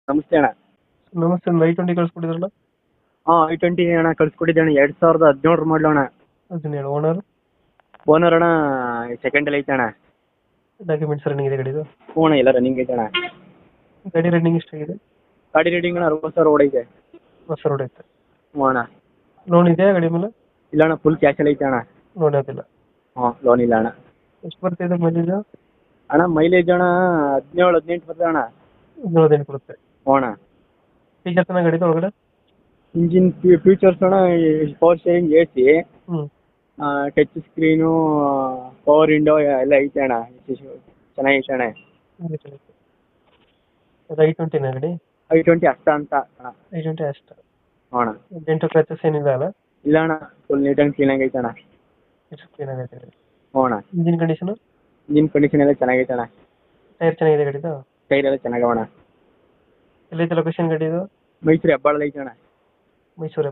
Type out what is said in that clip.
ನಮಸ್ತೆ ಅಣ್ಣ. ನಮಸ್ತೆ, ಒಂದು I20 ಕಳ್ಸ್ಕೊಟ್ಟಿದ್ರಲ್ಲ. ಹಾಂ I20 ಅಣ್ಣ ಕಳ್ಸಿಕೊಟ್ಟಿದ್ದೆ ಅಣ್ಣ. 2017 ಮಾಡಲು ಅಣ್ಣ. 17 ಓನರ್. ಓನರ್ ಅಣ್ಣ ಸೆಕೆಂಡಲ್ಲಿ ಐತೆ ಅಣ್ಣ. ಡಾಕ್ಯುಮೆಂಟ್ಸ್ ರನ್ನಿಂಗ್ ಇದೆ ಗಾಡಿದು. ಹ್ಞೂ ಅಣ್ಣ ಎಲ್ಲ ರನ್ನಿಂಗ್ ಐತೆ ಅಣ್ಣ. ಗಾಡಿ ರನ್ನಿಂಗ್ ಎಷ್ಟಾಗಿದೆ? ಗಾಡಿ ರೇಟಿಂಗ್ ಅಣ್ಣ 60,000 ಓಡೈತೆ. ಹೊಸ ರೋಡ್ ಐತೆ. ಹ್ಞೂ ಅಣ್ಣ. ಲೋನ್ ಇದೆಯಾ ಗಾಡಿ ಮೇಲೆ? ಇಲ್ಲ ಅಣ್ಣ, ಫುಲ್ ಕ್ಯಾಶಲ್ಲಿ ಐತೆ ಅಣ್ಣ. ಲೋನ್ ಆಗಿಲ್ಲ. ಹ್ಞೂ, ಲೋನ್ ಇಲ್ಲ ಅಣ್ಣ. ಎಷ್ಟು ಬರ್ತಿದೆ ಮೈಲೇಜ್? ಅಣ್ಣ ಮೈಲೇಜ್ ಅಣ್ಣ 17-18 ಬರ್ತದೆ ಅಣ್ಣ. 17 ಕೊಡುತ್ತೆ. ಹ್ಞೂ ಅಣ್ಣ. ಫೀಚರ್ಸ್ ಅನ್ನ ಗಾಡಿದು ಒಳಗಡೆ? ಇಂಜಿನ್ ಫ್ಯೂಚರ್ಸ್ ಅಣ್ಣ, ಪವರ್ ಸ್ಟೇರಿಂಗ್ AC, ಹ್ಞೂ. ಟಚ್ ಸ್ಕ್ರೀನು, ಪವರ್ ವಿಂಡೋ ಎಲ್ಲ ಐತೆ ಅಣ್ಣ. ಚೆನ್ನಾಗೈತೆ ಅಣ್ಣ. ಅದು I20 ಗಾಡಿ? I20 ಅಷ್ಟ ಅಂತ ಅಣ್ಣ. I20 ಅಷ್ಟು. ಹ್ಞೂ ಅಣ್ಣ. ಡೆಂಟು ಕ್ರಾಚಸ್ ಏನಿಲ್ಲ ಅಲ್ಲ? ಇಲ್ಲ ಅಣ್ಣ, ಫುಲ್ ನೀಟಾಗಿ ಕ್ಲೀನಾಗಿ ಐತೆ ಅಣ್ಣ. ಎಷ್ಟು ಕ್ಲೀನ್ ಆಗೈತೆ ಗಾಡಿ? ಹ್ಞೂ ಅಣ್ಣ. Engine condition? ಇಂಜಿನ್ ಕಂಡೀಷನ್ ಎಲ್ಲ ಚೆನ್ನಾಗೈತೆ ಅಣ್ಣ. ಟೈರ್ ಚೆನ್ನಾಗಿದೆ ಗಾಡಿದು? ಟೈರ್ ಎಲ್ಲ ಚೆನ್ನಾಗವ ಅಣ್ಣ. ಎಲ್ಲೈತೆ ಲೊಕೇಶನ್ ಗಾಡಿದು? ಮೈಸೂರು ಹೆಬ್ಬಾಳಲ್ಲಿ ಐತೆ ಅಣ್ಣ. ಮೈಸೂರು